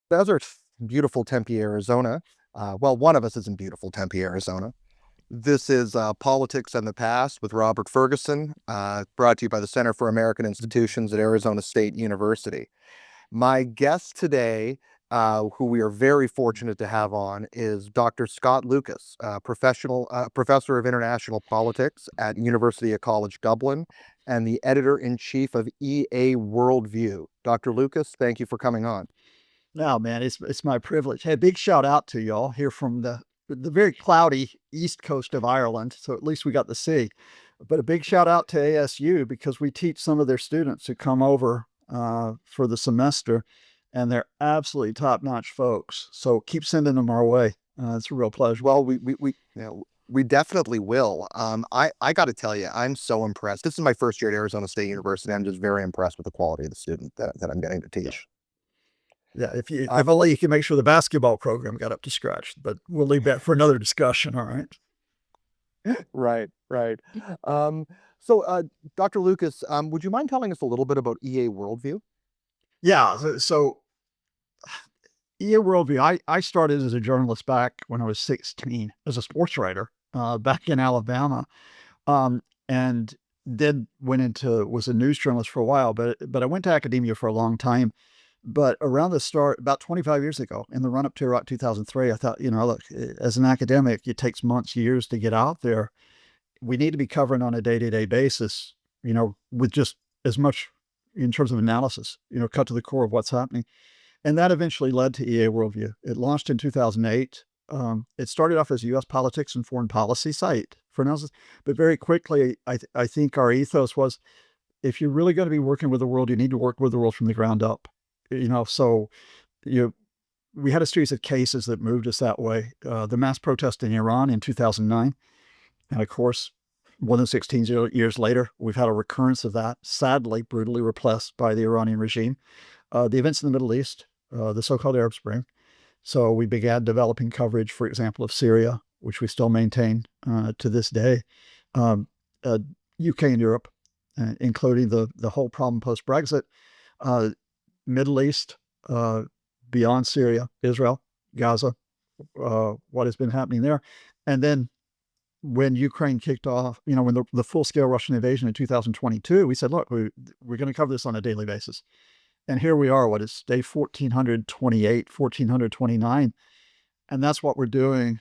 Desert, beautiful Tempe, Arizona. Well, one of us is in beautiful Tempe, Arizona. This is Politics and the Past with Robert Ferguson, brought to you by the Center for American Institutions at Arizona State University. My guest today, who we are very fortunate to have on, is Dr. Scott Lucas, professor of international politics at University of College Dublin and the editor-in-chief of EA WorldView. Dr. Lucas, thank you for coming on. No, man, it's my privilege. Hey, big shout out to y'all here from the very cloudy east coast of Ireland. So at least we got the sea. But a big shout out to ASU because we teach some of their students who come over for the semester, and they're absolutely top notch folks. So keep sending them our way. It's a real pleasure. Well, we definitely will. I got to tell you, I'm so impressed. This is my first year at Arizona State University. I'm just very impressed with the quality of the student that I'm getting to Yeah. teach. Yeah, Uh, if only you can make sure the basketball program got up to scratch, but we'll leave that for another discussion. All right. right, right. Um, so, Dr. Lucas, would you mind telling us a little bit about EA Worldview? Yeah. So EA WorldView, I started as a journalist back when I was 16 as a sports writer back in Alabama, and then was a news journalist for a while, but I went to academia for a long time. But around the start, about 25 years ago, in the run up to Iraq 2003, I thought, look, as an academic, it takes months, years to get out there. We need to be covering on a day-to-day basis, with just as much in terms of analysis, cut to the core of what's happening. And that eventually led to EA Worldview. It launched in 2008. It started off as a U.S. politics and foreign policy site for analysis, but very quickly, I think our ethos was, if you're really going to be working with the world, you need to work with the world from the ground up. So you we had a series of cases that moved us that way. The mass protest in Iran in 2009, and of course, more than 16 years later, we've had a recurrence of that, sadly, brutally repressed by the Iranian regime. The events in the Middle East, the so-called Arab Spring. So we began developing coverage, for example, of Syria, which we still maintain to this day, um, UK and Europe, including the whole problem post-Brexit, uh, Middle East, uh, beyond Syria, Israel, Gaza, what has been happening there. And then when Ukraine kicked off, when the full-scale Russian invasion in 2022, we said, look, we're going to cover this on a daily basis. And here we are, what is day 1428, 1429. And that's what we're doing,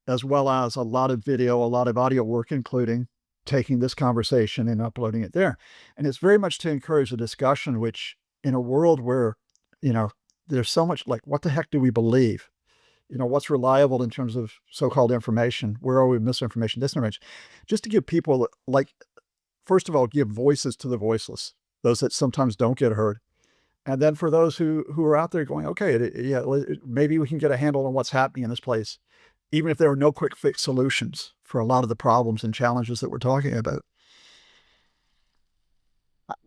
as well as a lot of video, a lot of audio work, including taking this conversation and uploading it there. And it's very much to encourage a discussion, which in a world where, there's so much like, what the heck do we believe? What's reliable in terms of so-called information? Where are we misinformation, disinformation? Just to give people, like, first of all, give voices to the voiceless, those that sometimes don't get heard. And then for those who are out there going, okay, yeah, maybe we can get a handle on what's happening in this place, even if there are no quick fix solutions for a lot of the problems and challenges that we're talking about.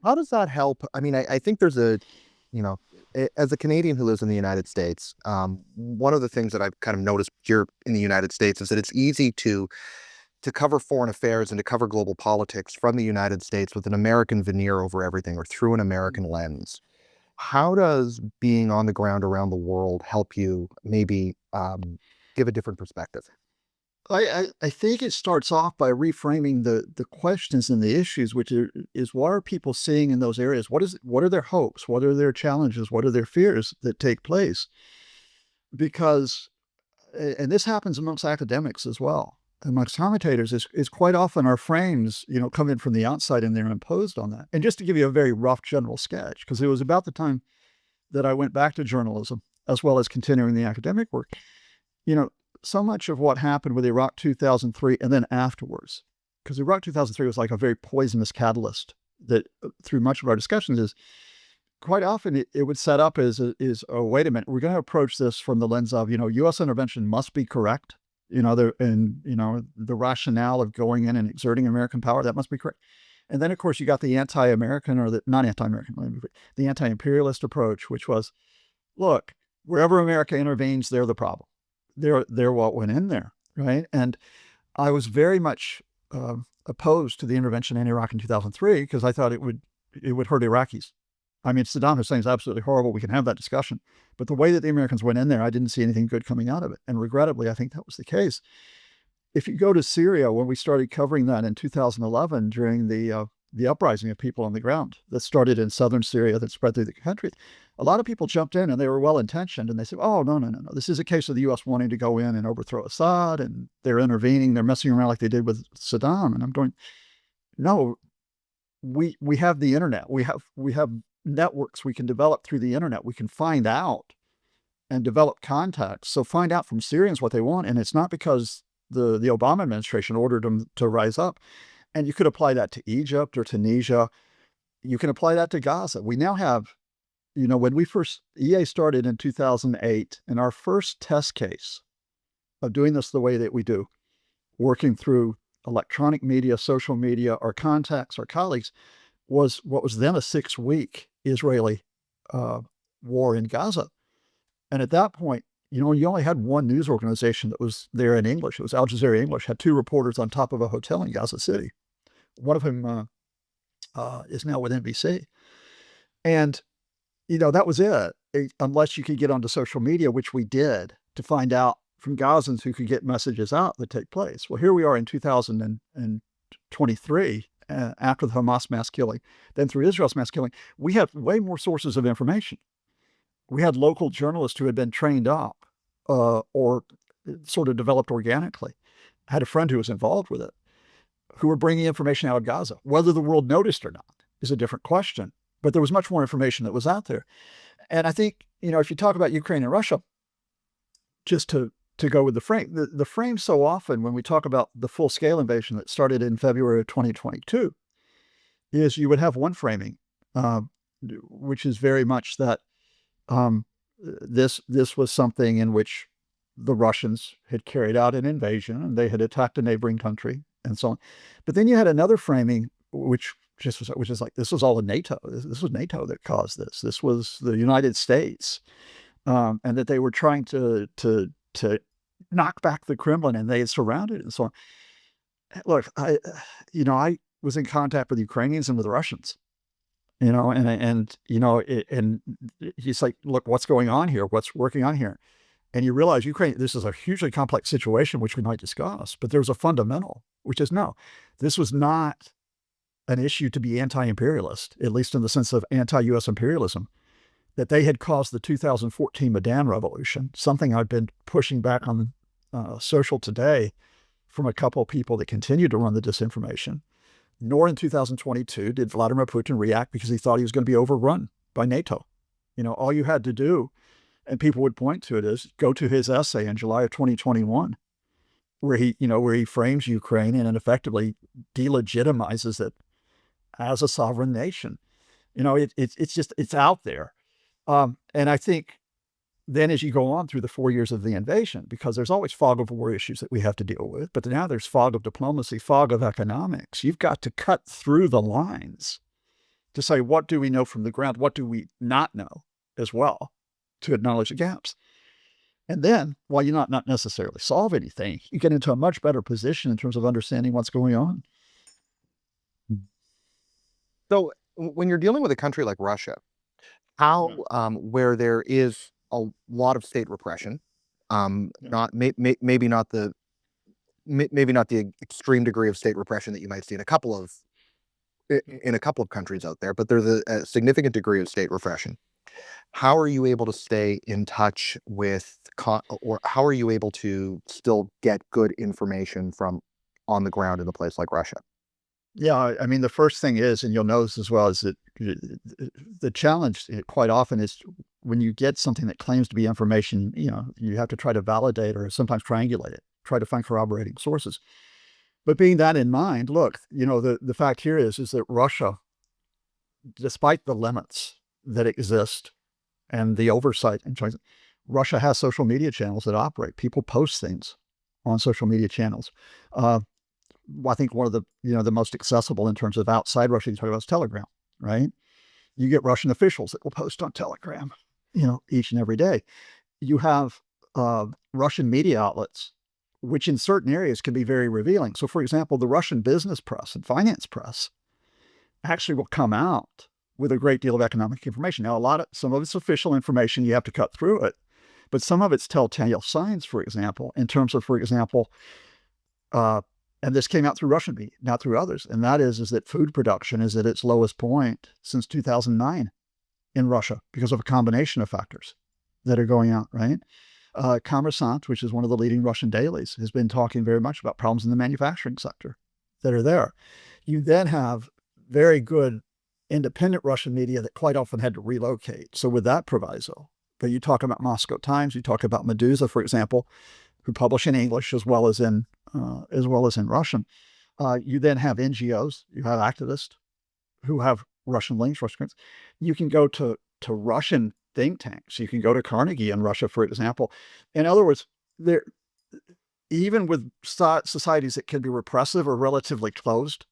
How does that help? I mean, I think you know, as a Canadian who lives in the United States, one of the things that I've kind of noticed here in the United States is that it's easy to cover foreign affairs and to cover global politics from the United States with an American veneer over everything or through an American lens. How does being on the ground around the world help you maybe give a different perspective? I think it starts off by reframing the questions and the issues, which is what are people seeing in those areas? What are their hopes? What are their challenges? What are their fears that take place? Because, and this happens amongst academics as well, amongst commentators, is quite often our frames, come in from the outside and they're imposed on that. And just to give you a very rough general sketch, because it was about the time that I went back to journalism as well as continuing the academic work, you know, so much of what happened with Iraq 2003 and then afterwards, because Iraq 2003 was like a very poisonous catalyst that through much of our discussions is quite often it would set up oh, wait a minute, we're going to approach this from the lens of, U.S. intervention must be correct. The rationale of going in and exerting American power, that must be correct. And then, of course, you got the anti-American or not anti-American, the anti-imperialist approach, which was, look, wherever America intervenes, they're the problem. They're what went in there, right? And I was very much opposed to the intervention in Iraq in 2003 because I thought it would hurt Iraqis. I mean, Saddam Hussein is absolutely horrible. We can have that discussion. But the way that the Americans went in there, I didn't see anything good coming out of it. And regrettably, I think that was the case. If you go to Syria, when we started covering that in 2011 during the uprising of people on the ground that started in southern Syria that spread through the country, a lot of people jumped in and they were well intentioned and they said, "Oh, no, no, no, no. This is a case of the U.S. wanting to go in and overthrow Assad, and they're intervening. They're messing around like they did with Saddam." And I'm going, "No, we have the internet. We have networks we can develop through the internet. We can find out and develop contacts. So find out from Syrians what they want, and it's not because the Obama administration ordered them to rise up." And you could apply that to Egypt or Tunisia. You can apply that to Gaza. We now have, when we first, EA started in 2008, and our first test case of doing this the way that we do, working through electronic media, social media, our contacts, our colleagues, was what was then a 6-week Israeli war in Gaza. And at that point, you only had one news organization that was there in English. It was Al Jazeera English, had 2 reporters on top of a hotel in Gaza City. One of whom is now with NBC. And, that was it. Unless you could get onto social media, which we did, to find out from Gazans who could get messages out that take place. Well, here we are in 2023, after the Hamas mass killing, then through Israel's mass killing, we have way more sources of information. We had local journalists who had been trained up or sort of developed organically. I had a friend who was involved with it, who were bringing information out of Gaza. Whether the world noticed or not is a different question, but there was much more information that was out there. And I think, if you talk about Ukraine and Russia, just to go with the frame, the frame so often when we talk about the full-scale invasion that started in February of 2022 is you would have one framing, which is very much that this was something in which the Russians had carried out an invasion and they had attacked a neighboring country and so on. But then you had another framing, which is like, this was all in NATO. This was NATO that caused this. This was the United States, and that they were trying to knock back the Kremlin, and they had surrounded it and so on. Look, I was in contact with Ukrainians and with Russians, and he's like, "Look, what's going on here? What's working on here?" And you realize Ukraine, this is a hugely complex situation, which we might discuss, but there's a fundamental, which is no, this was not an issue to be anti-imperialist, at least in the sense of anti-U.S. imperialism, that they had caused the 2014 Maidan Revolution, something I've been pushing back on social today from a couple of people that continue to run the disinformation. Nor in 2022 did Vladimir Putin react because he thought he was going to be overrun by NATO. All you had to do, and people would point to it, is go to his essay in July of 2021, where he frames Ukraine and effectively delegitimizes it as a sovereign nation. It's out there. And I think then as you go on through the 4 years of the invasion, because there's always fog of war issues that we have to deal with, but now there's fog of diplomacy, fog of economics. You've got to cut through the lines to say, what do we know from the ground? What do we not know as well, to acknowledge the gaps? And then, while you not necessarily solve anything, you get into a much better position in terms of understanding what's going on. So when you're dealing with a country like Russia, how where there is a lot of state repression, not maybe not the extreme degree of state repression that you might see in a couple of countries out there, but there's a significant degree of state repression. How are you able to stay in touch with, or how are you able to still get good information from on the ground in a place like Russia? Yeah, I mean, the first thing is, and you'll notice as well, is that the challenge quite often is when you get something that claims to be information, you have to try to validate or sometimes triangulate it, try to find corroborating sources. But being that in mind, look, the fact here is that Russia, despite the limits that exist and the oversight and choice, Russia has social media channels that operate. People post things on social media channels. I think one of the most accessible in terms of outside Russia you talk about is Telegram, right? You get Russian officials that will post on Telegram, each and every day. You have Russian media outlets, which in certain areas can be very revealing. So, for example, the Russian business press and finance press actually will come out with a great deal of economic information. Now, some of it's official information, you have to cut through it, but some of it's telltale signs, for example, in terms of, for example, and this came out through Russian media, not through others, and that is that food production is at its lowest point since 2009 in Russia because of a combination of factors that are going out, right? Kommersant, which is one of the leading Russian dailies, has been talking very much about problems in the manufacturing sector that are there. You then have very good independent Russian media that quite often had to relocate. So with that proviso, but you talk about Moscow Times, you talk about Medusa, for example, who publish in English as well as in Russian. You then have NGOs, you have activists who have Russian links, Russian. You can go to Russian think tanks. You can go to Carnegie in Russia, for example. In other words, there, even with societies that can be repressive or relatively closed,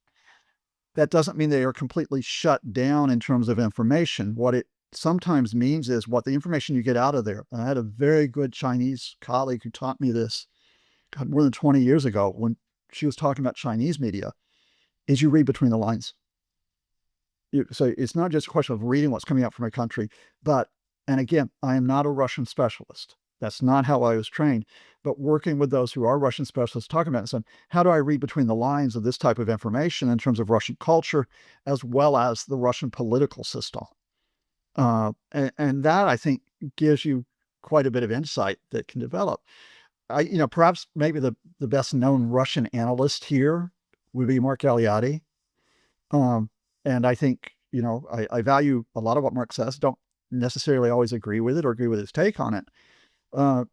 that doesn't mean they are completely shut down in terms of information. What it sometimes means is what the information you get out of there. I had a very good Chinese colleague who taught me this, God, more than 20 years ago, when she was talking about Chinese media, is you read between the lines. So it's not just a question of reading what's coming out from a country, but, and again, I am not a Russian specialist. That's not how I was trained, but working with those who are Russian specialists, talking about it, saying, how do I read between the lines of this type of information in terms of Russian culture, as well as the Russian political system? And that, I think, gives you quite a bit of insight that can develop. Perhaps maybe the best known Russian analyst here would be Mark Galeotti. And I think, I value a lot of what Mark says, don't necessarily always agree with it or agree with his take on it.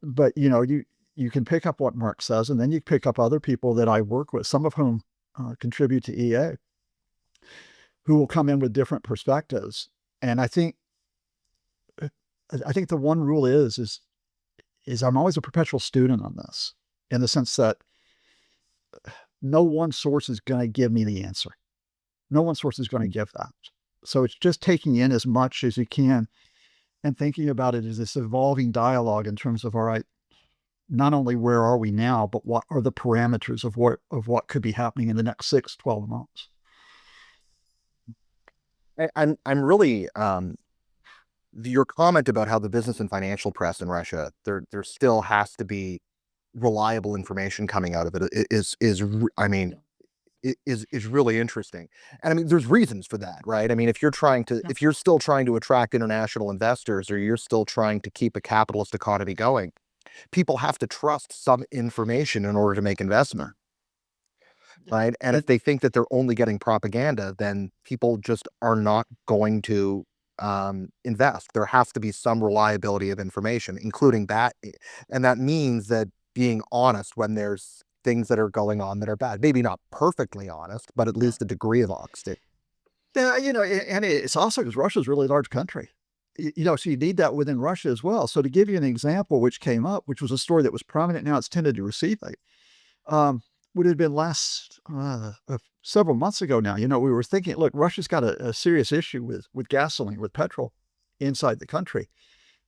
But you can pick up what Mark says, and then you pick up other people that I work with, some of whom contribute to EA, who will come in with different perspectives. And I think the one rule is I'm always a perpetual student on this, in the sense that no one source is going to give me the answer. No one source is going to give that. So it's just taking in as much as you can and thinking about it as this evolving dialogue in terms of, all right, not only where are we now, but what are the parameters of what could be happening in the next 6-12 months. I'm really your comment about how the business and financial press in Russia, there still has to be reliable information coming out of it is really interesting. And I mean, there's reasons for that, right? I mean, if you're still trying to attract international investors, or you're still trying to keep a capitalist economy going, people have to trust some information in order to make investment, right? And if they think that they're only getting propaganda, then people just are not going to invest. There has to be some reliability of information, including that. And that means that being honest when there's things that are going on that are bad. Maybe not perfectly honest, but at least a degree of honesty. Yeah, and it's also because Russia's a really large country. So you need that within Russia as well. So to give you an example, which came up, which was a story that was prominent, now it's tended to recede, would have been several months ago now. We were thinking, look, Russia's got a serious issue with gasoline, with petrol inside the country,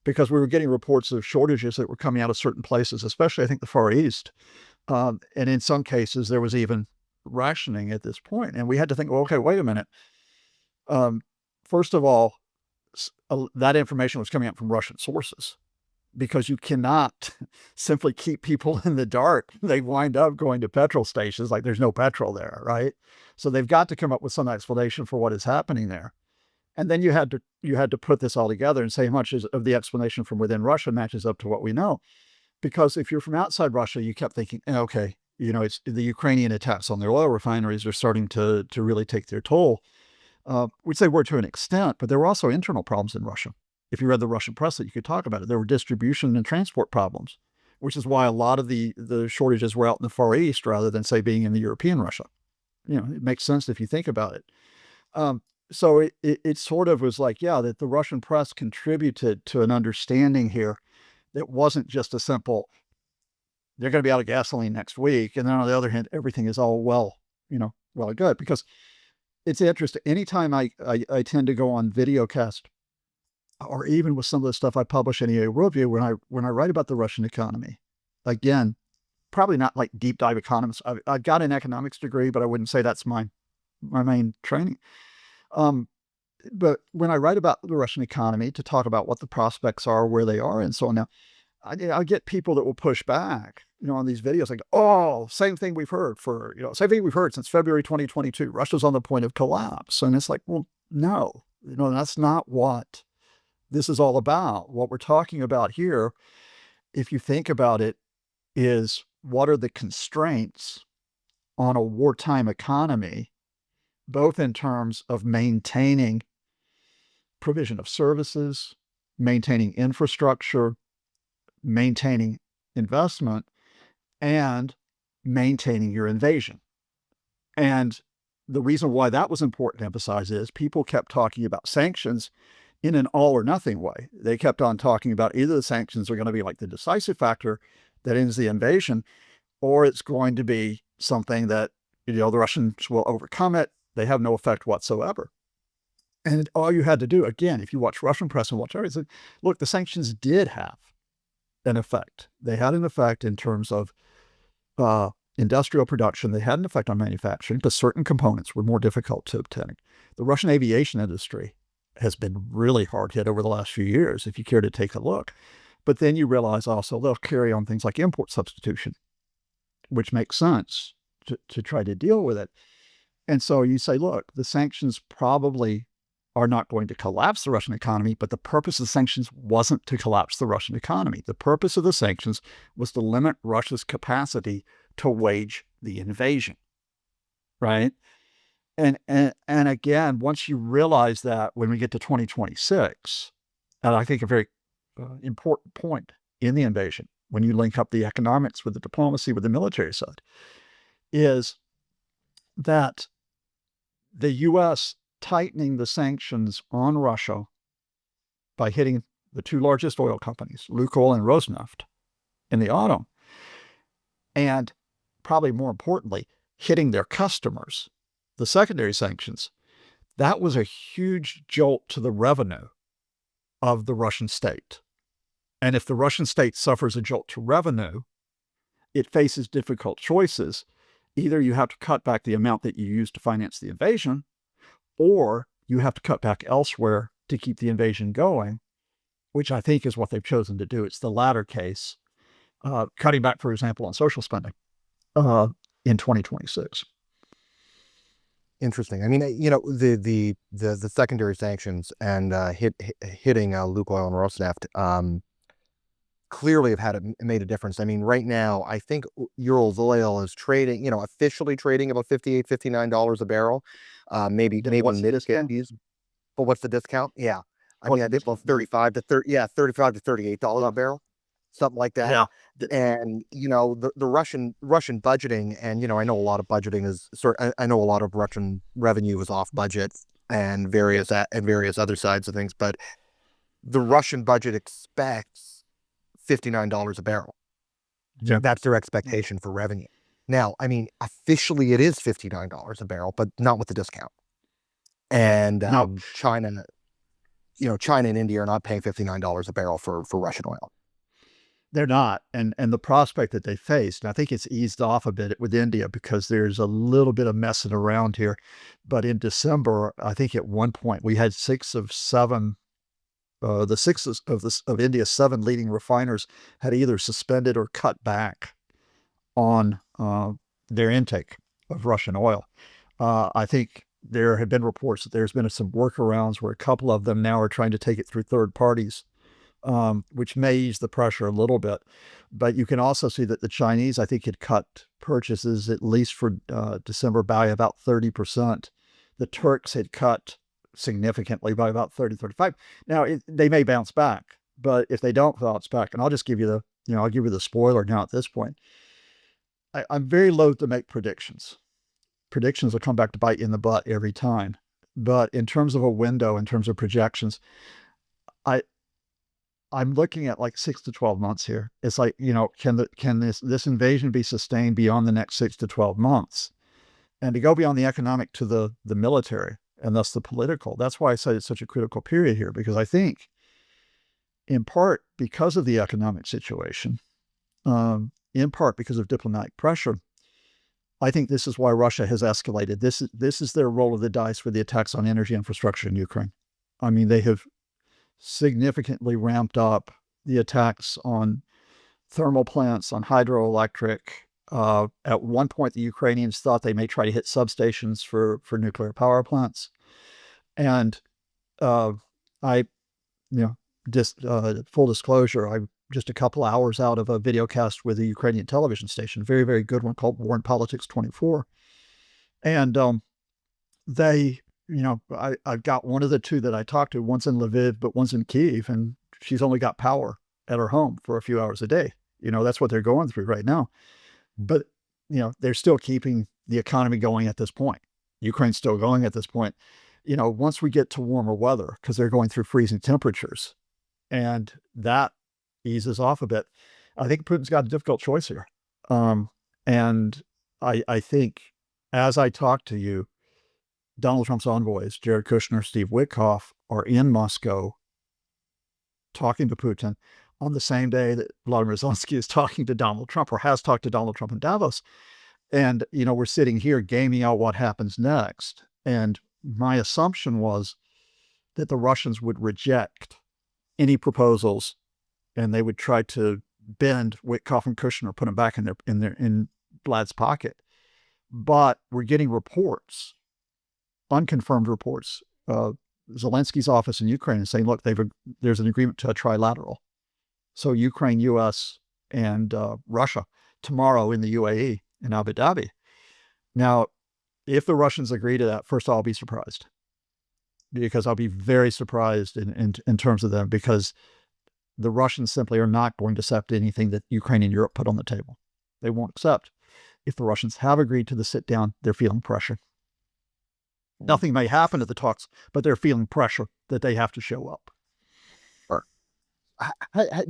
because we were getting reports of shortages that were coming out of certain places, especially I think the Far East. And in some cases, there was even rationing at this point. And we had to think, well, okay, wait a minute. First of all, that information was coming out from Russian sources, because you cannot simply keep people in the dark. They wind up going to petrol stations like there's no petrol there, right? So they've got to come up with some explanation for what is happening there. And then you had to put this all together and say how much of the explanation from within Russia matches up to what we know. Because if you're from outside Russia, you kept thinking, okay, it's the Ukrainian attacks on their oil refineries are starting to really take their toll, which they were to an extent, but there were also internal problems in Russia. If you read the Russian press, that you could talk about it. There were distribution and transport problems, which is why a lot of the shortages were out in the Far East rather than, say, being in the European Russia. It makes sense if you think about it. So it sort of was like, yeah, that the Russian press contributed to an understanding here that wasn't just a simple, they're going to be out of gasoline next week. And then on the other hand, everything is all well and good. Because it's interesting. Anytime I tend to go on videocast, or even with some of the stuff I publish in EA WorldView, when I write about the Russian economy, again, probably not like deep dive economists. I've got an economics degree, but I wouldn't say that's my main training. but when I write about the Russian economy to talk about what the prospects are, where they are, and so on, now I get people that will push back, on these videos, like, oh, same thing we've heard since February 2022. Russia's on the point of collapse, and it's like, well, no, that's not what this is all about. What we're talking about here, if you think about it, is what are the constraints on a wartime economy, both in terms of maintaining provision of services, maintaining infrastructure, maintaining investment, and maintaining your invasion. And the reason why that was important to emphasize is people kept talking about sanctions in an all or nothing way. They kept on talking about either the sanctions are going to be like the decisive factor that ends the invasion, or it's going to be something that, the Russians will overcome it. They have no effect whatsoever. And all you had to do, again, if you watch Russian press and watch everything, look, the sanctions did have an effect. They had an effect in terms of industrial production. They had an effect on manufacturing because certain components were more difficult to obtain. The Russian aviation industry has been really hard hit over the last few years, if you care to take a look. But then you realize also they'll carry on things like import substitution, which makes sense to try to deal with it. And so you say, look, the sanctions probably are not going to collapse the Russian economy, but the purpose of the sanctions wasn't to collapse the Russian economy. The purpose of the sanctions was to limit Russia's capacity to wage the invasion, right? And again, once you realize that, when we get to 2026, and I think a very important point in the invasion, when you link up the economics with the diplomacy, with the military side, is that the U.S. tightening the sanctions on Russia by hitting the two largest oil companies, Lukoil and Rosneft, in the autumn, and probably more importantly, hitting their customers, the secondary sanctions, that was a huge jolt to the revenue of the Russian state. And if the Russian state suffers a jolt to revenue, it faces difficult choices. Either you have to cut back the amount that you use to finance the invasion, or you have to cut back elsewhere to keep the invasion going, which I think is what they've chosen to do. It's the latter case, cutting back, for example, on social spending in 2026. Interesting. I mean, the secondary sanctions and hitting Lukoil and Rosneft clearly have made a difference. I mean, right now, I think Urals oil is trading, officially trading about $58, $59 a barrel. Maybe What's the discount? But what's the discount? Yeah. I mean, I think about 35 to $38 a barrel, something like that. Yeah. And the Russian budgeting, and I know a lot of budgeting is I know a lot of Russian revenue is off budget and various other sides of things, but the Russian budget expects $59 a barrel. Yeah. That's their expectation for revenue. Now, I mean, officially it is $59 a barrel, but not with the discount. And No. China and India are not paying $59 a barrel for Russian oil. They're not. And the prospect that they faced, and I think it's eased off a bit with India because there's a little bit of messing around here. But in December, I think at one point we had 6 of 7, the 6 of India's 7 leading refiners had either suspended or cut back on their intake of Russian oil. I think there have been reports that there's been some workarounds where a couple of them now are trying to take it through third parties, which may ease the pressure a little bit. But you can also see that the Chinese, I think, had cut purchases, at least for December, by about 30%. The Turks had cut significantly by about 30-35. Now, they may bounce back, but if they don't bounce back, and I'll just give you the spoiler now at this point, I'm very loath to make predictions. Predictions will come back to bite you in the butt every time. But in terms of a window, in terms of projections, I'm looking at like 6 to 12 months here. It's like, can this invasion be sustained beyond the next 6 to 12 months? And to go beyond the economic to the military and thus the political. That's why I say it's such a critical period here, because I think, in part because of the economic situation, in part because of diplomatic pressure, I think this is why Russia has escalated. This is their roll of the dice for the attacks on energy infrastructure in Ukraine. I mean, they have significantly ramped up the attacks on thermal plants, on hydroelectric. At one point, the Ukrainians thought they may try to hit substations for nuclear power plants. And I, just full disclosure, I'm just a couple hours out of a video cast with a Ukrainian television station, very, very good one called War and Politics 24. And they, I've got one of the two that I talked to. One's in Lviv, but one's in Kyiv, and she's only got power at her home for a few hours a day. That's what they're going through right now. But, they're still keeping the economy going at this point. Ukraine's still going at this point. Once we get to warmer weather, because they're going through freezing temperatures, and that eases off a bit, I think Putin's got a difficult choice here. And I think, as I talk to you, Donald Trump's envoys, Jared Kushner, Steve Witkoff, are in Moscow talking to Putin on the same day that Vladimir Zelensky is talking to Donald Trump, or has talked to Donald Trump in Davos. And, we're sitting here gaming out what happens next. And my assumption was that the Russians would reject any proposals, and they would try to bend Witkoff and Kushner, put them back in Vlad's pocket. But we're getting reports, unconfirmed reports. Zelensky's office in Ukraine is saying, look, there's an agreement to a trilateral. So Ukraine, U.S., and Russia tomorrow in the UAE in Abu Dhabi. Now, if the Russians agree to that, first I'll be surprised, because I'll be very surprised in terms of them, because the Russians simply are not going to accept anything that Ukraine and Europe put on the table. They won't accept. If the Russians have agreed to the sit down, they're feeling pressure. Nothing may happen at the talks, but they're feeling pressure that they have to show up.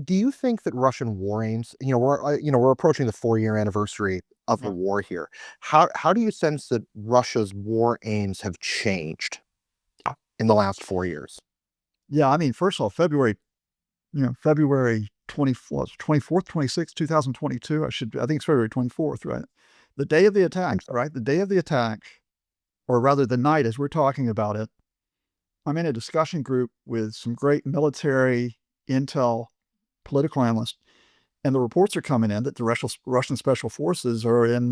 Do you think that Russian war aims, we're approaching the 4-year anniversary of the war here. How do you sense that Russia's war aims have changed in the last 4 years? Yeah, I mean, first of all, February 24th, 26th, 2022. I think it's February 24th, right? The day of the attack, right? The day of the attack, or rather the night as we're talking about it, I'm in a discussion group with some great military, intel, political analysts, and the reports are coming in that the Russian special forces are in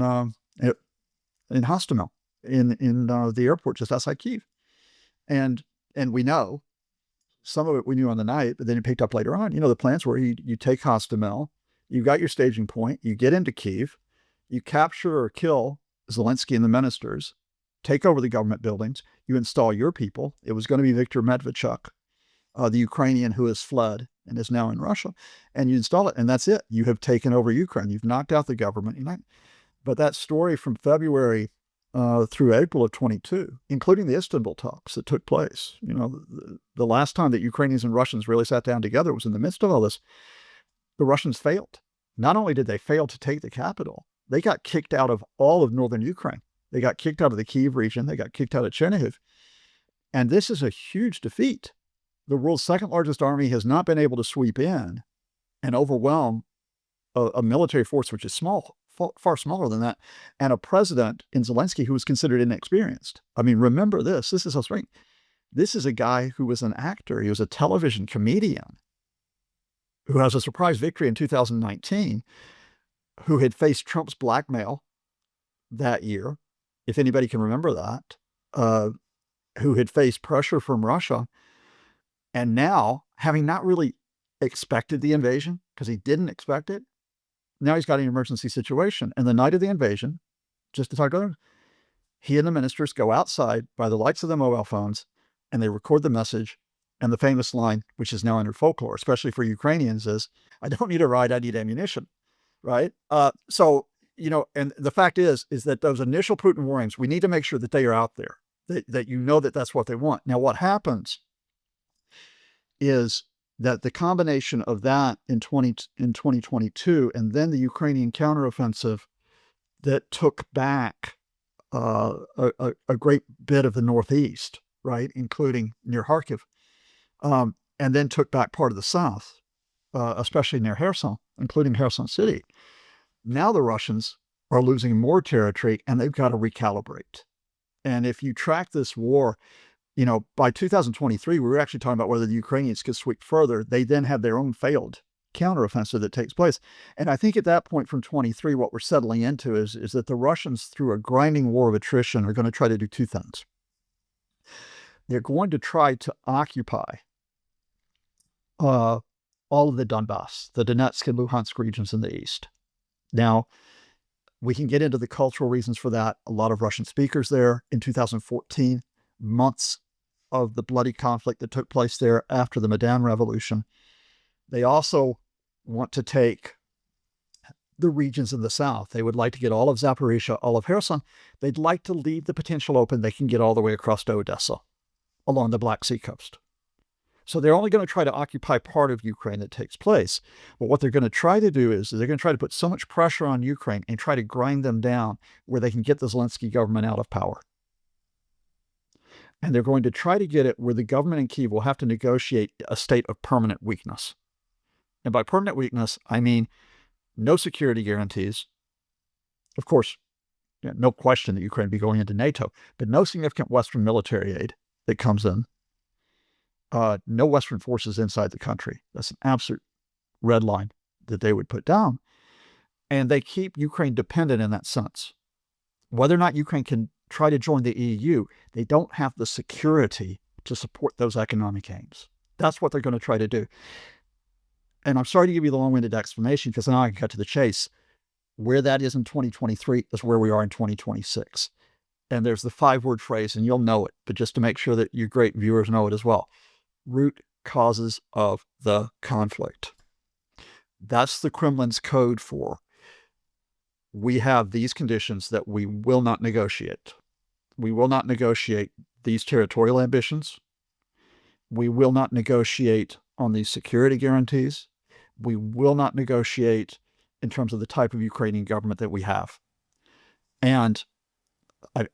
Hostomel, in the airport just outside Kyiv. And we know, some of it we knew on the night, but then it picked up later on. The plans were you take Hostomel, you got your staging point, you get into Kyiv, you capture or kill Zelensky and the ministers, take over the government buildings, you install your people. It was going to be Viktor Medvedchuk, the Ukrainian who has fled and is now in Russia, and you install it, and that's it. You have taken over Ukraine. You've knocked out the government. But that story from February through April of 22, including the Istanbul talks that took place, the last time that Ukrainians and Russians really sat down together was in the midst of all this. The Russians failed. Not only did they fail to take the capital, they got kicked out of all of northern Ukraine. They got kicked out of the Kyiv region. They got kicked out of Chernihiv. And this is a huge defeat. The world's second largest army has not been able to sweep in and overwhelm a military force which is small, far smaller than that, and a president in Zelensky who was considered inexperienced. I mean, remember this. This is how strange. This is a guy who was an actor. He was a television comedian who has a surprise victory in 2019, who had faced Trump's blackmail that year, if anybody can remember that, who had faced pressure from Russia. And now, having not really expected the invasion, because he didn't expect it, now he's got an emergency situation. And the night of the invasion, just to talk about it, he and the ministers go outside by the lights of the mobile phones, and they record the message. And the famous line, which is now entered folklore, especially for Ukrainians, is, "I don't need a ride, I need ammunition," right? So, and the fact is that those initial Putin war aims, we need to make sure that they are out there, that that that's what they want. Now, what happens is that the combination of that in 2022, and then the Ukrainian counteroffensive that took back a great bit of the Northeast, right, including near Kharkiv, and then took back part of the South, especially near Kherson, including Kherson City. Now the Russians are losing more territory, and they've got to recalibrate. And if you track this war, by 2023, we were actually talking about whether the Ukrainians could sweep further. They then have their own failed counteroffensive that takes place. And I think at that point from 23, what we're settling into is that the Russians, through a grinding war of attrition, are going to try to do two things. They're going to try to occupy all of the Donbass, the Donetsk and Luhansk regions in the east. Now, we can get into the cultural reasons for that. A lot of Russian speakers there in 2014, months of the bloody conflict that took place there after the Maidan Revolution. They also want to take the regions in the south. They would like to get all of Zaporizhia, all of Kherson. They'd like to leave the potential open. They can get all the way across to Odessa along the Black Sea coast. So they're only going to try to occupy part of Ukraine that takes place. But what they're going to try to do is they're going to try to put so much pressure on Ukraine and try to grind them down where they can get the Zelensky government out of power. And they're going to try to get it where the government in Kyiv will have to negotiate a state of permanent weakness. And by permanent weakness, I mean no security guarantees. Of course, no question that Ukraine would be going into NATO, but no significant Western military aid that comes in. No Western forces inside the country. That's an absolute red line that they would put down. And they keep Ukraine dependent in that sense. Whether or not Ukraine can try to join the EU, they don't have the security to support those economic aims. That's what they're going to try to do. And I'm sorry to give you the long-winded explanation because now I can cut to the chase. Where that is in 2023 is where we are in 2026. And there's the 5-word phrase, and you'll know it, but just to make sure that you great viewers know it as well. Root causes of the conflict. That's the Kremlin's code for we have these conditions that we will not negotiate. We will not negotiate these territorial ambitions. We will not negotiate on these security guarantees. We will not negotiate in terms of the type of Ukrainian government that we have. And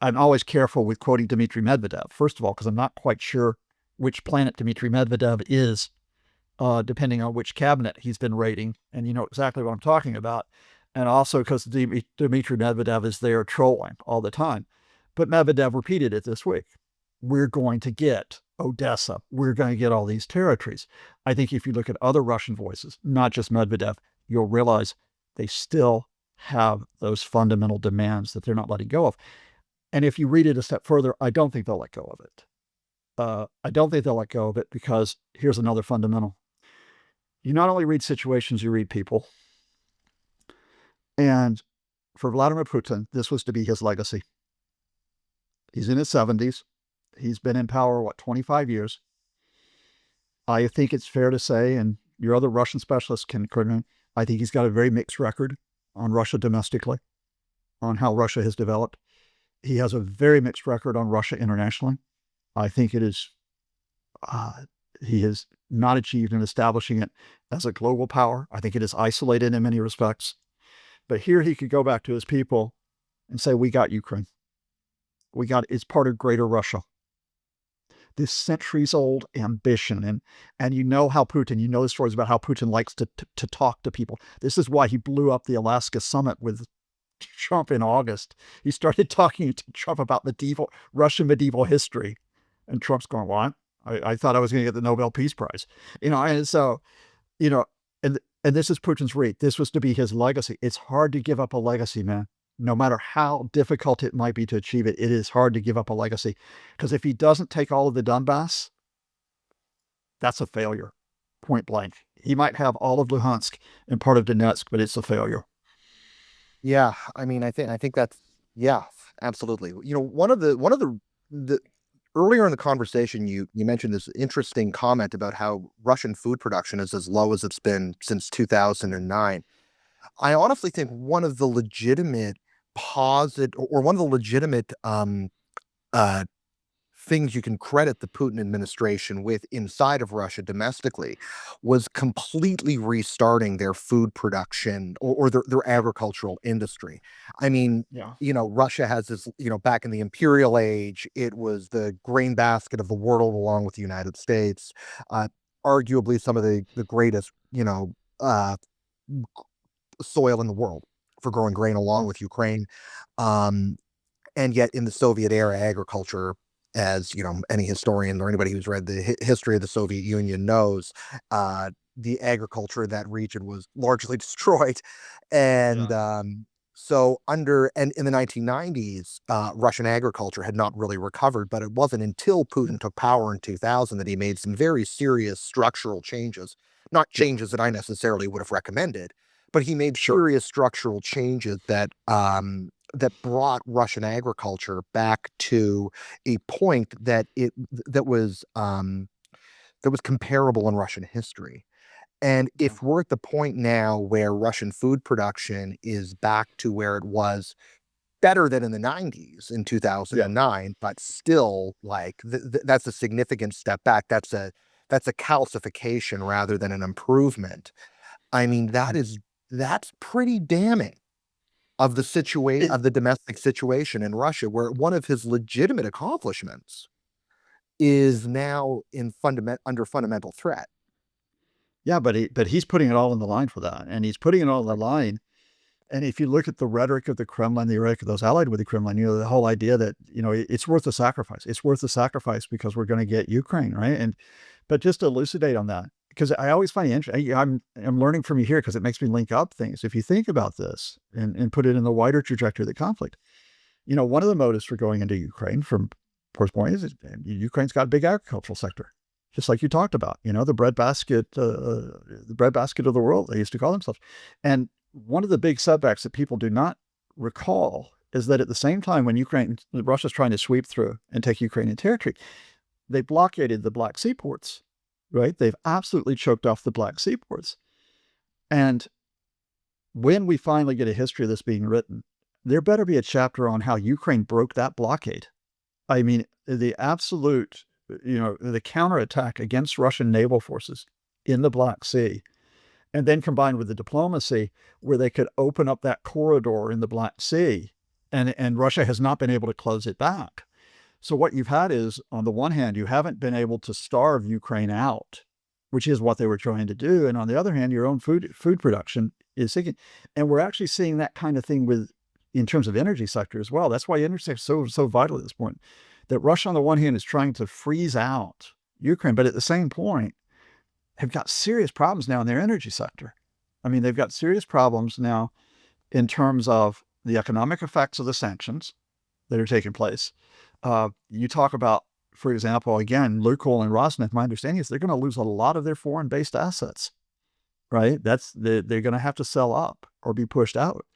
I'm always careful with quoting Dmitry Medvedev, first of all, because I'm not quite sure which planet Dmitry Medvedev is, depending on which cabinet he's been raiding, and you know exactly what I'm talking about. And also because Dmitry Medvedev is there trolling all the time. But Medvedev repeated it this week. We're going to get Odessa. We're going to get all these territories. I think if you look at other Russian voices, not just Medvedev, you'll realize they still have those fundamental demands that they're not letting go of. And if you read it a step further, I don't think they'll let go of it. I don't think they'll let go of it because here's another fundamental. You not only read situations, you read people. And for Vladimir Putin, this was to be his legacy. He's in his 70s. He's been in power, 25 years. I think it's fair to say, and your other Russian specialists can correct, I think he's got a very mixed record on Russia domestically, on how Russia has developed. He has a very mixed record on Russia internationally. I think it is, he has not achieved in establishing it as a global power. I think it is isolated in many respects. But here he could go back to his people and say, we got Ukraine. It's part of greater Russia. This centuries-old ambition. And you know how Putin, you know the stories about how Putin likes to talk to people. This is why he blew up the Alaska summit with Trump in August. He started talking to Trump about Russian medieval history. And Trump's going, what? I thought I was going to get the Nobel Peace Prize. And so, and this is Putin's read. This was to be his legacy. It's hard to give up a legacy, man. No matter how difficult it might be to achieve it, it is hard to give up a legacy. Because if he doesn't take all of the Donbass, that's a failure, point blank. He might have all of Luhansk and part of Donetsk, but it's a failure. Yeah, I mean, I think that's, yeah, absolutely. One of the earlier in the conversation, you mentioned this interesting comment about how Russian food production is as low as it's been since 2009. I honestly think one of the legitimate one of the legitimate things you can credit the Putin administration with inside of Russia domestically was completely restarting their food production or their agricultural industry. I mean, Yeah. Russia has this, back in the imperial age, it was the grain basket of the world along with the United States, arguably some of the greatest, uh, soil in the world for growing grain along with Ukraine. Um, and yet in the Soviet era, agriculture, as you know, any historian or anybody who's read the history of the Soviet Union knows, the agriculture in that region was largely destroyed. And Yeah. so under and in the 1990s, Russian agriculture had not really recovered, but it wasn't until Yeah. Putin took power in 2000 that he made some very serious structural changes, not Yeah. changes that I necessarily would have recommended, but he made Sure. serious structural changes that brought Russian agriculture back to a point that was comparable in Russian history. And Yeah. if we're at the point now where Russian food production is back to where it was better than in the 90s in Yeah. 2009, but still like that's a significant step back. That's a calcification rather than an improvement. I mean, that's pretty damning of the situation It, of the domestic situation in Russia, where one of his legitimate accomplishments is now in under fundamental threat. yeah, but he's putting it all on the line for that, and he's putting it all on the line. And if you look at the rhetoric of the Kremlin, the rhetoric of those allied with the Kremlin, the whole idea that it's worth the sacrifice. It's worth the sacrifice because we're going to get Ukraine, right? And but just to elucidate on that, because I always find it interesting. I'm learning from you here because it makes me link up things. If you think about this and put it in the wider trajectory of the conflict, one of the motives for going into Ukraine, from first point, is Ukraine's got a big agricultural sector, just like you talked about. The breadbasket of the world, they used to call themselves. And one of the big setbacks that people do not recall is that at the same time, when Russia's trying to sweep through and take Ukrainian territory, they blockaded the Black Sea ports, right? They've absolutely choked off the Black Sea ports. And when we finally get a history of this being written, there better be a chapter on how Ukraine broke that blockade. I mean, the absolute, the counterattack against Russian naval forces in the Black Sea, and then combined with the diplomacy where they could open up that corridor in the Black Sea, and Russia has not been able to close it back. So what you've had is, on the one hand, you haven't been able to starve Ukraine out, which is what they were trying to do, and on the other hand, your own food production is sinking. And we're actually seeing that kind of thing in terms of energy sector as well. That's why energy is so vital at this point. That Russia, on the one hand, is trying to freeze out Ukraine, but at the same point, have got serious problems now in their energy sector. I mean, they've got serious problems now in terms of the economic effects of the sanctions that are taking place. You talk about, for example, again, Lukoil and Rosneft. My understanding is they're going to lose a lot of their foreign-based assets, right? They're going to have to sell up or be pushed out.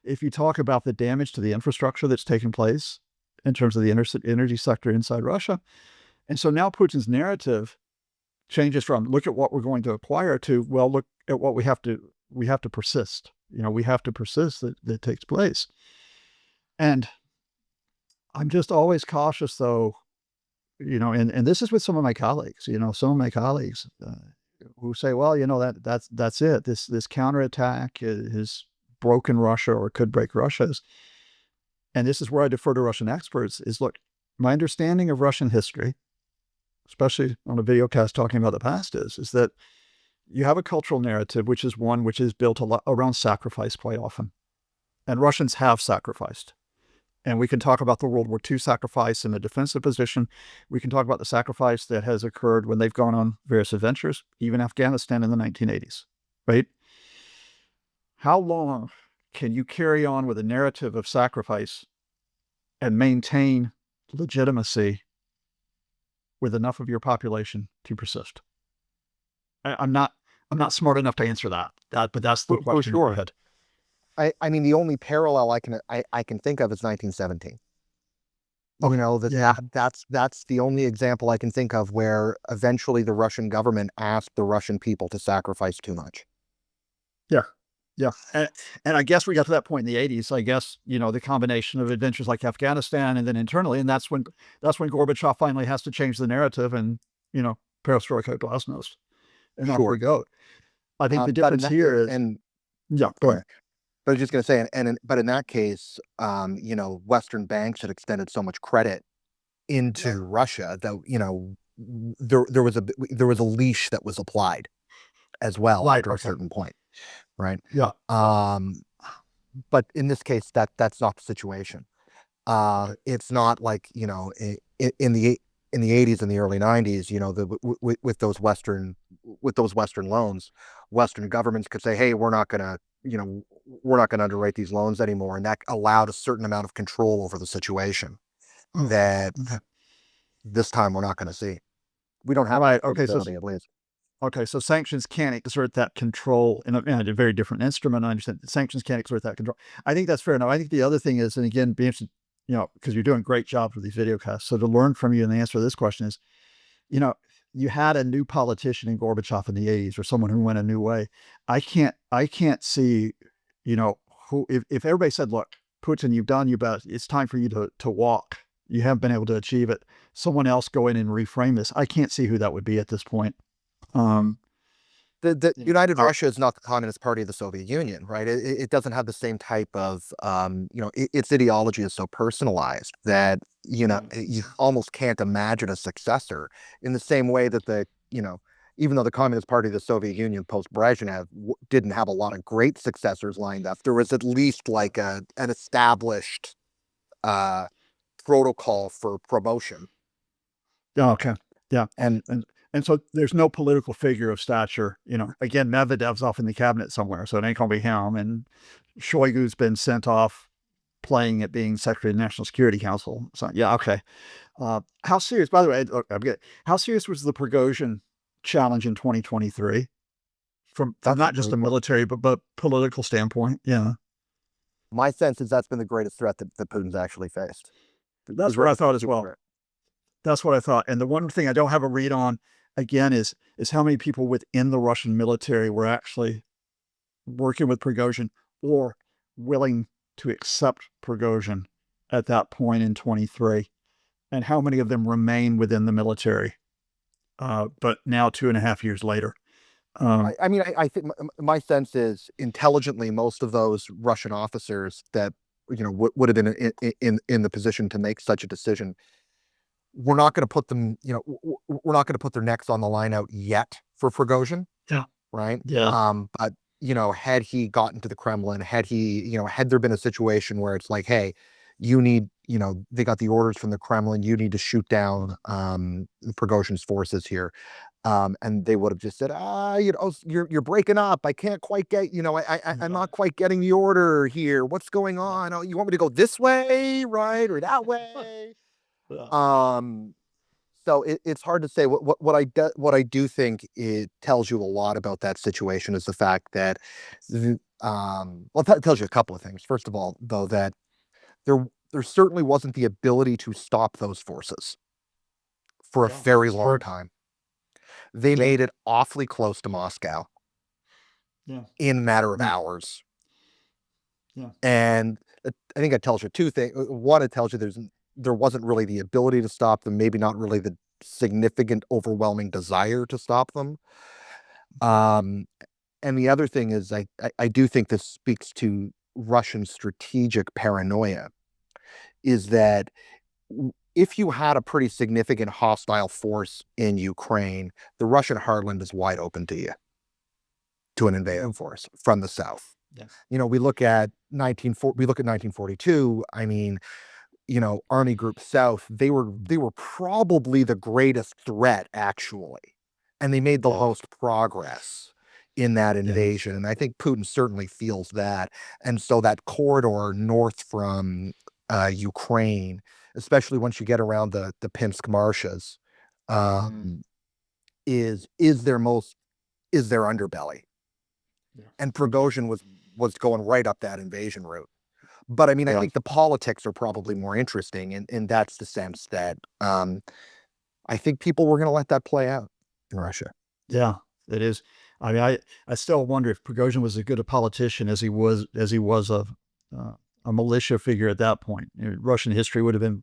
If you talk about the damage to the infrastructure that's taking place in terms of the energy sector inside Russia, and so now Putin's narrative changes from look at what we're going to acquire to, well, look at what we have to persist. We have to persist that takes place. And I'm just always cautious, though, and this is with some of my colleagues, who say, well, that's it. This counterattack has broken Russia or could break Russia. And this is where I defer to Russian experts is, look, my understanding of Russian history, especially on a video cast talking about the past, is that you have a cultural narrative, which is one which is built around sacrifice quite often. And Russians have sacrificed. And we can talk about the World War II sacrifice in a defensive position. We can talk about the sacrifice that has occurred when they've gone on various adventures, even Afghanistan in the 1980s, right? How long can you carry on with a narrative of sacrifice and maintain legitimacy with enough of your population to persist? I'm not smart enough to answer that. But that's the question in my head. I mean, the only parallel I can think of is 1917. Yeah. That's the only example I can think of where eventually the Russian government asked the Russian people to sacrifice too much. Yeah. Yeah. And I guess we got to that point in the 80s. I guess, the combination of adventures like Afghanistan and then internally, and that's when Gorbachev finally has to change the narrative and, perestroika, glasnost, and off we go. I think the difference here is, yeah, go ahead. But I was just going to say, but in that case, Western banks had extended so much credit into Russia that there was a leash that was applied as well Right, after a certain point, right? Yeah. but in this case, that's not the situation. It's not like, in the 80s and the early 90s, with those Western loans, Western governments could say, hey, we're not gonna underwrite these loans anymore, and that allowed a certain amount of control over the situation that this time we're not going to see. We don't All have right. that capability, at least. Okay, so sanctions can't exert that control in a very different instrument. I understand sanctions can't exert that control. I think that's fair enough. I think the other thing is, and again, be interested, because you're doing a great job with these video casts. So to learn from you and the answer to this question is, you know, you had a new politician in Gorbachev in the 80s, or someone who went a new way. I can't see, who, if everybody said, look, Putin, you've done your best. It's time for you to walk. You haven't been able to achieve it. Someone else go in and reframe this. I can't see who that would be at this point. Um, The Yeah. United Russia is not the Communist Party of the Soviet Union, right? It doesn't have the same type of, its ideology is so personalized that, you almost can't imagine a successor in the same way that even though the Communist Party of the Soviet Union post Brezhnev didn't have a lot of great successors lined up, there was at least like an established uh, protocol for promotion. Yeah, okay. Yeah. And And so there's no political figure of stature. Again, Medvedev's off in the cabinet somewhere, so it ain't gonna be him. And Shoigu's been sent off playing at being Secretary of the National Security Council. So yeah, okay. How serious, by the way, look, how serious was the Prigozhin challenge in 2023 from that's not just a military but political standpoint? Yeah. my sense is that's been the greatest threat that Putin's actually faced. The That's what I greatest thought as well. threat. That's what I thought. And the one thing I don't have a read on again is how many people within the Russian military were actually working with Prigozhin or willing to accept Prigozhin at that point in 23, and how many of them remain within the military. But now 2.5 years later. I mean, I think my sense is intelligently, most of those Russian officers that would have been in the position to make such a decision, we're not going to put them, we're not going to put their necks on the line out yet for Prigozhin, Yeah. right? Yeah. But had he gotten to the Kremlin, had there been a situation where it's like, hey, they got the orders from the Kremlin, you need to shoot down Prigozhin's forces here. And they would have just said, you're breaking up. I can't quite get, I'm not quite getting the order here. What's going on? Oh, you want me to go this way, right, or that way? Um, so it's hard to say. What I do think it tells you a lot about that situation is the fact that, that tells you a couple of things. First of all, though, that there certainly wasn't the ability to stop those forces for a very long time. They made it awfully close to Moscow in a matter of hours. Yeah. And I think it tells you two things. One, it tells you there wasn't really the ability to stop them, maybe not really the significant, overwhelming desire to stop them. And the other thing is, I do think this speaks to Russian strategic paranoia, is that if you had a pretty significant hostile force in Ukraine, the Russian heartland is wide open to you, to an invading force from the south. Yeah. We look at 1942. I mean, Army Group South, they were probably the greatest threat, actually, and they made the most progress in that invasion. And I think Putin certainly feels that. And so that corridor north from Ukraine, especially once you get around the Pinsk marshes, is their underbelly. And Prigozhin was going right up that invasion route. But I mean, I think the politics are probably more interesting, and that's the sense that I think people were going to let that play out in Russia. Yeah, it is. I mean, I still wonder if Prigozhin was as good a politician as he was a militia figure at that point. Russian history would have been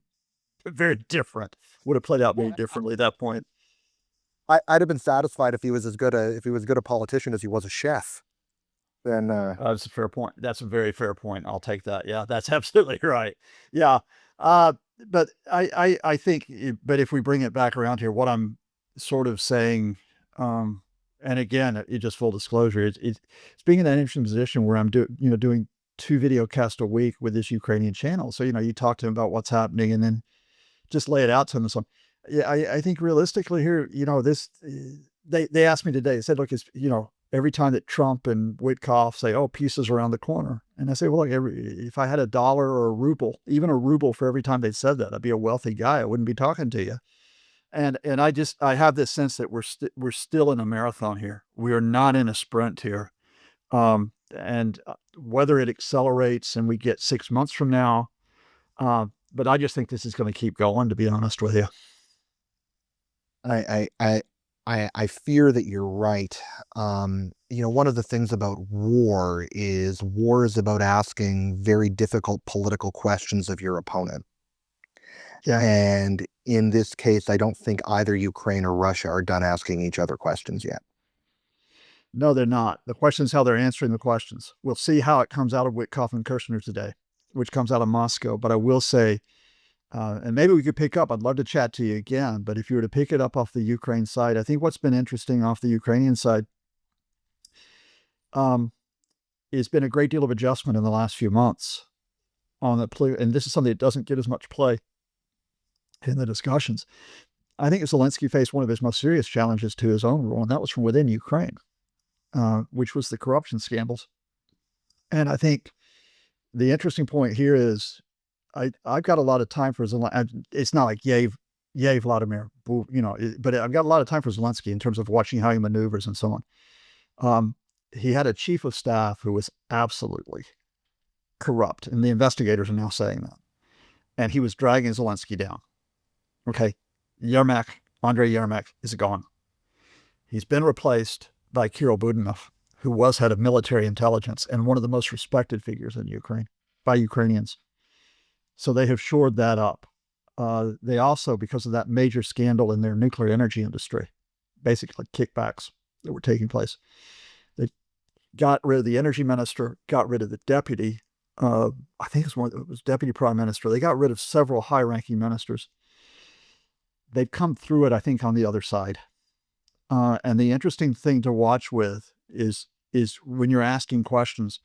very different. Would have played out very differently at that point. I'd have been satisfied if he was as good a politician as he was a chef. Then That's a fair point. That's a very fair point. I'll take that. Yeah, that's absolutely right. Yeah. But I think, but if we bring it back around here, what I'm sort of saying, and again, it just full disclosure, it's being in that interesting position where I'm doing 2 video casts a week with this Ukrainian channel. So, you talk to him about what's happening and then just lay it out to him. And so, yeah, I think realistically here, this, they asked me today, they said, look, every time that Trump and Witkoff say, oh, peace is around the corner. And I say, well, look, if I had $1 or a ruble, even a ruble for every time they said that, I'd be a wealthy guy. I wouldn't be talking to you. And I have this sense that we're still in a marathon here. We are not in a sprint here. And whether it accelerates and we get 6 months from now, but I just think this is going to keep going, to be honest with you. I fear that you're right. One of the things about war is about asking very difficult political questions of your opponent. Yeah. And in this case, I don't think either Ukraine or Russia are done asking each other questions yet. No, they're not. The question is how they're answering the questions. We'll see how it comes out of Witkoff and Kirshner today, which comes out of Moscow. But I will say, and maybe we could pick up, I'd love to chat to you again, but if you were to pick it up off the Ukraine side, I think what's been interesting off the Ukrainian side, it's been a great deal of adjustment in the last few months on the play. And this is something that doesn't get as much play in the discussions. I think Zelensky faced one of his most serious challenges to his own rule, and that was from within Ukraine, which was the corruption scandals. And I think the interesting point here is I've got a lot of time for Zelensky. It's not like yay Vladimir, but I've got a lot of time for Zelensky in terms of watching how he maneuvers and so on. He had a chief of staff who was absolutely corrupt, and the investigators are now saying that. And he was dragging Zelensky down. Okay, Andrei Yermak is gone. He's been replaced by Kirill Budanov, who was head of military intelligence and one of the most respected figures in Ukraine by Ukrainians. So they have shored that up. They also, because of that major scandal in their nuclear energy industry, basically kickbacks that were taking place, they got rid of the energy minister, got rid of the deputy. I think it was deputy prime minister. They got rid of several high-ranking ministers. They've come through it, I think, on the other side. And the interesting thing to watch with is when you're asking questions,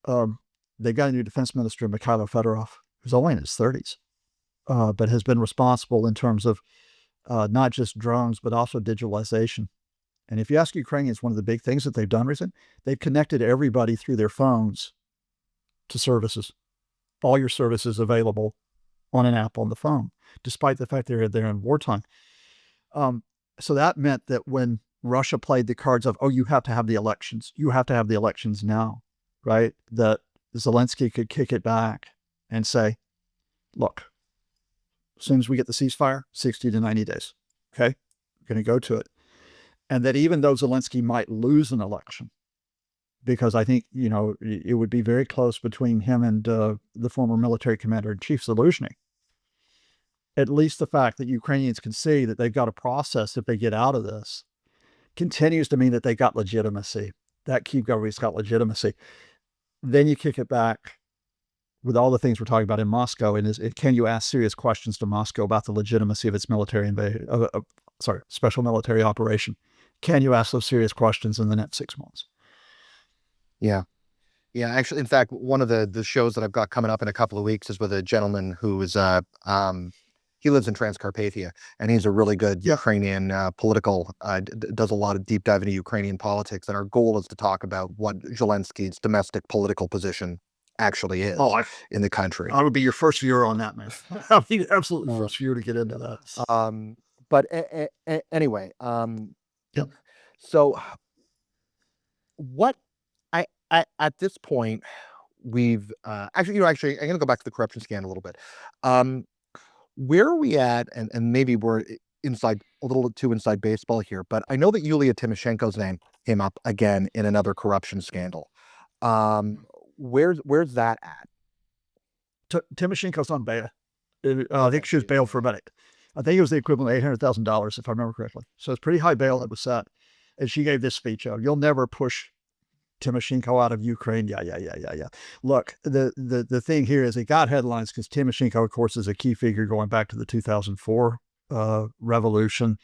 they've got a new defense minister, Mikhailo Fedorov, who's only in his 30s, but has been responsible in terms of not just drones, but also digitalization. And if you ask Ukrainians, one of the big things that they've done recently, they've connected everybody through their phones to services. All your services available on an app on the phone, despite the fact they're in wartime. So that meant that when Russia played the cards of, oh, you have to have the elections now, right? That Zelensky could kick it back and say, look, as soon as we get the ceasefire, 60 to 90 days, okay? We're going to go to it. And that even though Zelensky might lose an election, because I think, it would be very close between him and the former military commander-in-chief, Zaluzhny. At least the fact that Ukrainians can see that they've got a process if they get out of this continues to mean that they got legitimacy. That Kyiv government's got legitimacy. Then you kick it back with all the things we're talking about in Moscow, and can you ask serious questions to Moscow about the legitimacy of its special military operation? Can you ask those serious questions in the next 6 months? Yeah. Yeah, actually, in fact, one of the shows that I've got coming up in a couple of weeks is with a gentleman who is he lives in Transcarpathia, and he's a really good Ukrainian political, does a lot of deep dive into Ukrainian politics. And our goal is to talk about what Zelensky's domestic political position actually is in the country. I would be your first viewer on that, man. I'd be absolutely first viewer to get into that. But anyway, so what at this point, we've actually, I'm going to go back to the corruption scandal a little bit. Where are we at? And maybe we're a little too inside baseball here, but I know that Yulia Tymoshenko's name came up again in another corruption scandal. Where's that at? Tymoshenko's on bail. I think she was bailed for about I think it was the equivalent of $800,000, if I remember correctly. So it's pretty high bail that was set. And she gave this speech of, you'll never push Tymoshenko out of Ukraine. Yeah. Look, the thing here is it got headlines because Tymoshenko, of course, is a key figure going back to the 2004 revolution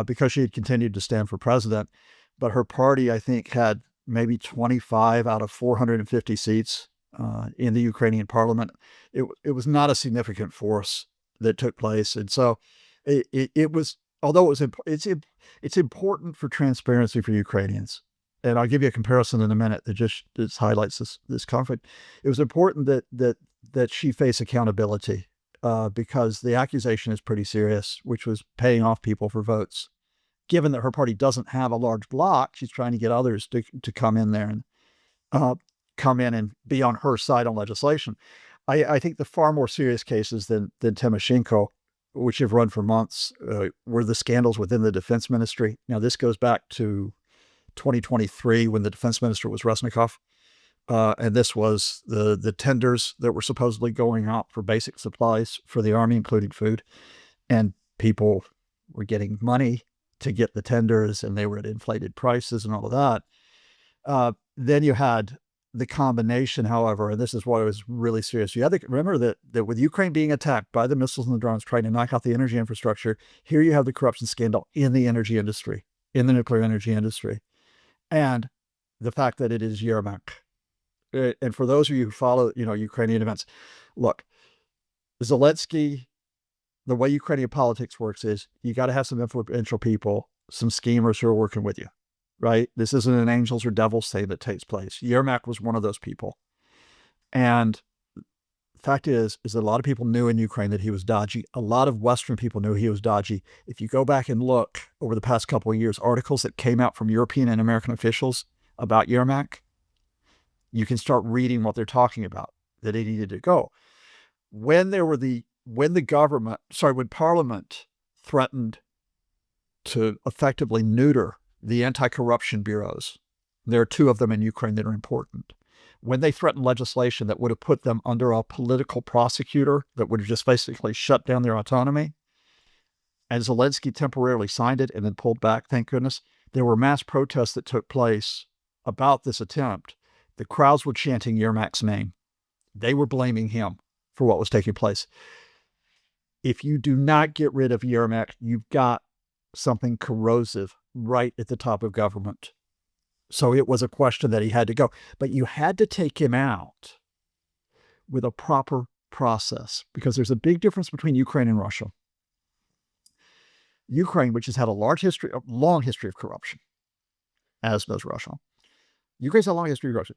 because she had continued to stand for president. But her party, I think, had maybe 25 out of 450 seats in the Ukrainian parliament. It was not a significant force that took place, and so it was. Although it's important for transparency for Ukrainians, and I'll give you a comparison in a minute that just highlights this conflict. It was important that she face accountability because the accusation is pretty serious, which was paying off people for votes. Given that her party doesn't have a large bloc, she's trying to get others to come in there and come in and be on her side on legislation. I think the far more serious cases than Tymoshenko, which have run for months, were the scandals within the defense ministry. Now, this goes back to 2023 when the defense minister was Resnikov. And this was the tenders that were supposedly going out for basic supplies for the army, including food. And people were getting money to get the tenders, and they were at inflated prices and all of that. Then you had the combination, however, and this is what was really serious. You had to remember that with Ukraine being attacked by the missiles and the drones trying to knock out the energy infrastructure, here you have the corruption scandal in the energy industry, in the nuclear energy industry. And the fact that it is Yermak. And for those of you who follow, Ukrainian events, look, Zelensky, the way Ukrainian politics works is you got to have some influential people, some schemers who are working with you, right? This isn't an angels or devils thing that takes place. Yermak was one of those people. And the fact is that a lot of people knew in Ukraine that he was dodgy. A lot of Western people knew he was dodgy. If you go back and look over the past couple of years, articles that came out from European and American officials about Yermak, you can start reading what they're talking about, that he needed to go. When Parliament threatened to effectively neuter the anti-corruption bureaus, there are two of them in Ukraine that are important. When they threatened legislation that would have put them under a political prosecutor that would have just basically shut down their autonomy, and Zelensky temporarily signed it and then pulled back, thank goodness, there were mass protests that took place about this attempt. The crowds were chanting Yermak's name. They were blaming him for what was taking place. If you do not get rid of Yermak, you've got something corrosive right at the top of government. So it was a question that he had to go. But you had to take him out with a proper process, because there's a big difference between Ukraine and Russia. Ukraine, which has had a long history of corruption, as does Russia. Ukraine's had a long history of corruption.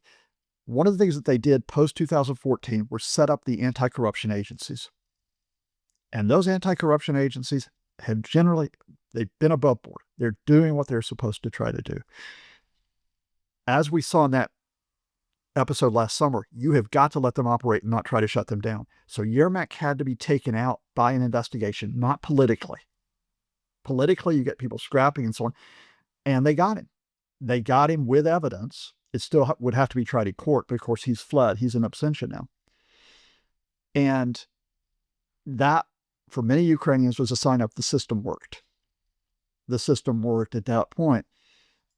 One of the things that they did post-2014 were set up the anti-corruption agencies. And those anti-corruption agencies have they've been above board. They're doing what they're supposed to try to do. As we saw in that episode last summer, you have got to let them operate and not try to shut them down. So Yermak had to be taken out by an investigation, not politically. Politically, you get people scrapping and so on. And they got him. They got him with evidence. It still would have to be tried in court, but of course he's fled. He's in absentia now. And that, for many Ukrainians, was a sign of the system worked. The system worked at that point.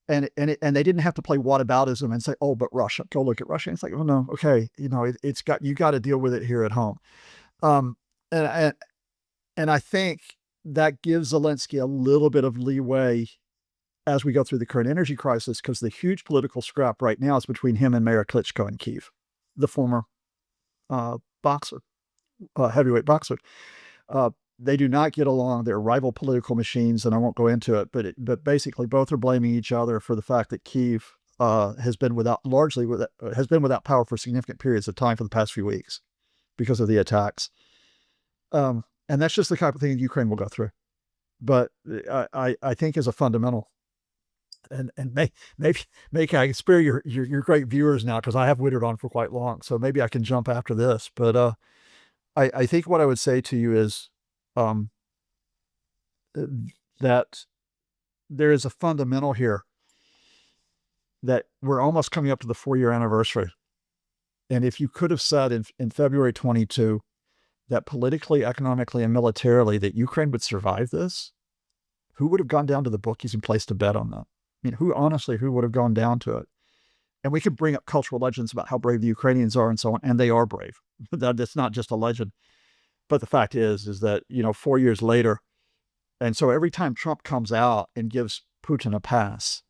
And they didn't have to play whataboutism and say, oh, but Russia, go look at Russia. And it's like, oh no, okay, you got to deal with it here at home. And I think that gives Zelensky a little bit of leeway as we go through the current energy crisis, because the huge political scrap right now is between him and Mayor Klitschko in Kyiv, the former heavyweight boxer. They do not get along. They're rival political machines, and I won't go into it, but basically both are blaming each other for the fact that Kyiv has been without power for significant periods of time for the past few weeks because of the attacks. And that's just the type of thing Ukraine will go through. But I think as a fundamental, and maybe I can spare your great viewers now, because I have wittered on for quite long. So maybe I can jump after this. But I think what I would say to you is that there is a fundamental here that we're almost coming up to the 4-year anniversary. And if you could have said in February 22 that politically, economically, and militarily that Ukraine would survive this, who would have gone down to the bookies and placed a bet on that? I mean, who would have gone down to it? And we could bring up cultural legends about how brave the Ukrainians are and so on, and they are brave. That's not just a legend. But the fact is that, 4 years later, and so every time Trump comes out and gives Putin a pass,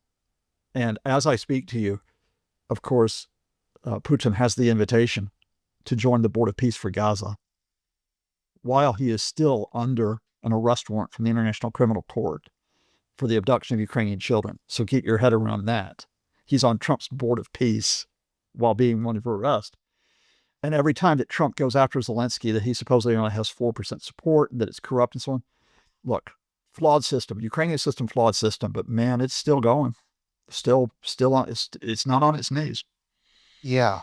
and as I speak to you, of course, Putin has the invitation to join the Board of Peace for Gaza while he is still under an arrest warrant from the International Criminal Court for the abduction of Ukrainian children. So get your head around that. He's on Trump's Board of Peace while being under arrest. And every time that Trump goes after Zelensky, that he supposedly only has 4% support, that it's corrupt and so on. Look, flawed system, Ukrainian system, flawed system, but man, it's still going. Still on, it's not on its knees. Yeah.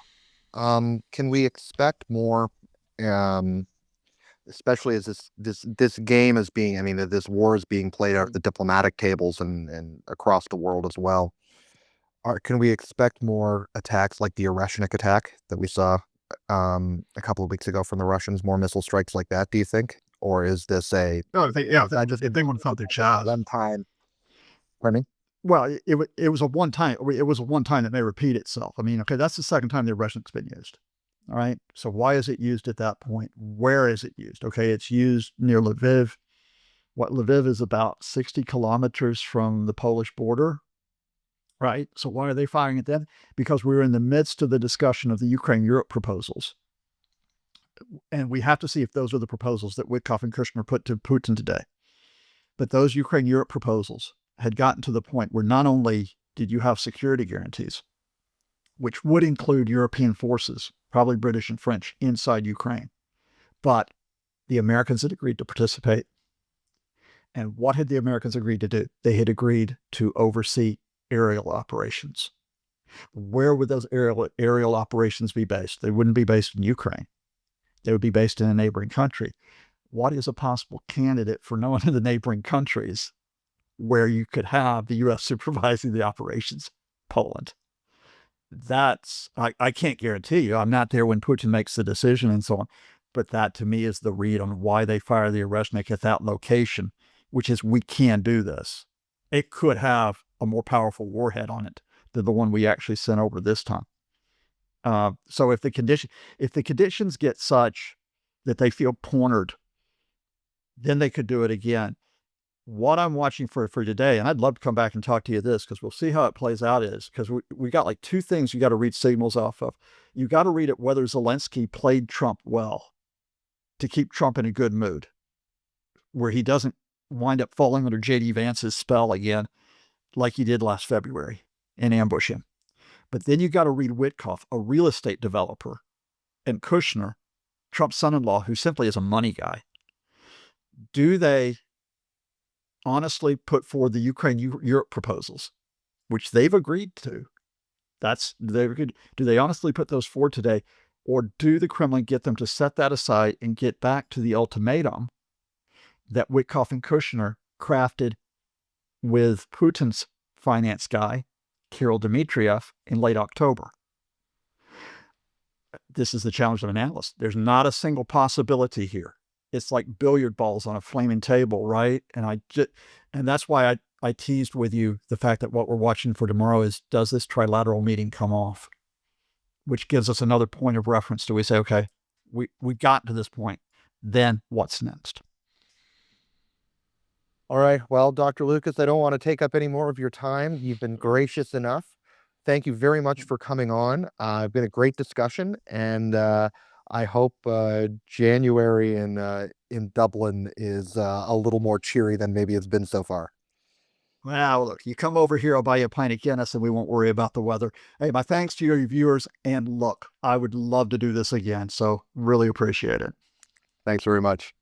Can we expect more, especially as this game is being, I mean, that this war is being played out at the diplomatic tables and across the world as well. Can we expect more attacks like the Oreshnik attack that we saw a couple of weeks ago from the Russians, more missile strikes like that, do you think? Or is this a if they want to fight their child. one time? Pardon me? Well, it was a one time. It was a one time that may repeat itself. I mean, okay, that's the second time the Oreshnik's been used. All right. So why is it used at that point? Where is it used? Okay, it's used near Lviv. Lviv is about 60 kilometers from the Polish border. Right. So why are they firing it then? Because we're in the midst of the discussion of the Ukraine-Europe proposals. And we have to see if those are the proposals that Witkoff and Kushner put to Putin today. But those Ukraine-Europe proposals had gotten to the point where not only did you have security guarantees, which would include European forces, probably British and French, inside Ukraine, but the Americans had agreed to participate. And what had the Americans agreed to do? They had agreed to oversee aerial operations. Where would those aerial operations be based? They wouldn't be based in Ukraine. They would be based in a neighboring country. What is a possible candidate for one of the neighboring countries where you could have the U.S. supervising the operations? Poland. I can't guarantee you. I'm not there when Putin makes the decision and so on. But that to me is the read on why they fire the Oreshnik at that location, which is we can do this. It could have a more powerful warhead on it than the one we actually sent over this time. So if the conditions get such that they feel cornered, then they could do it again. What I'm watching for today, and I'd love to come back and talk to you this because we'll see how it plays out, is because we got like two things you got to read signals off of. You got to read it whether Zelensky played Trump well to keep Trump in a good mood, where he doesn't wind up falling under J.D. Vance's spell again, like he did last February, and ambush him. But then you got to read Witkoff, a real estate developer, and Kushner, Trump's son-in-law, who simply is a money guy. Do they honestly put forward the Ukraine-Europe proposals, which they've agreed to? Do they honestly put those forward today? Or do the Kremlin get them to set that aside and get back to the ultimatum that Witkoff and Kushner crafted with Putin's finance guy, Kirill Dmitriev, in late October? This is the challenge of an analyst. There's not a single possibility here. It's like billiard balls on a flaming table, right? And that's why I teased with you the fact that what we're watching for tomorrow is, does this trilateral meeting come off? Which gives us another point of reference. Do we say, okay, we got to this point, then what's next? All right. Well, Dr. Lucas, I don't want to take up any more of your time. You've been gracious enough. Thank you very much for coming on. It's been a great discussion, and I hope January in Dublin is a little more cheery than maybe it's been so far. Well, look, you come over here, I'll buy you a pint of Guinness, and we won't worry about the weather. Hey, my thanks to your viewers, and look, I would love to do this again, so really appreciate it. Thanks very much.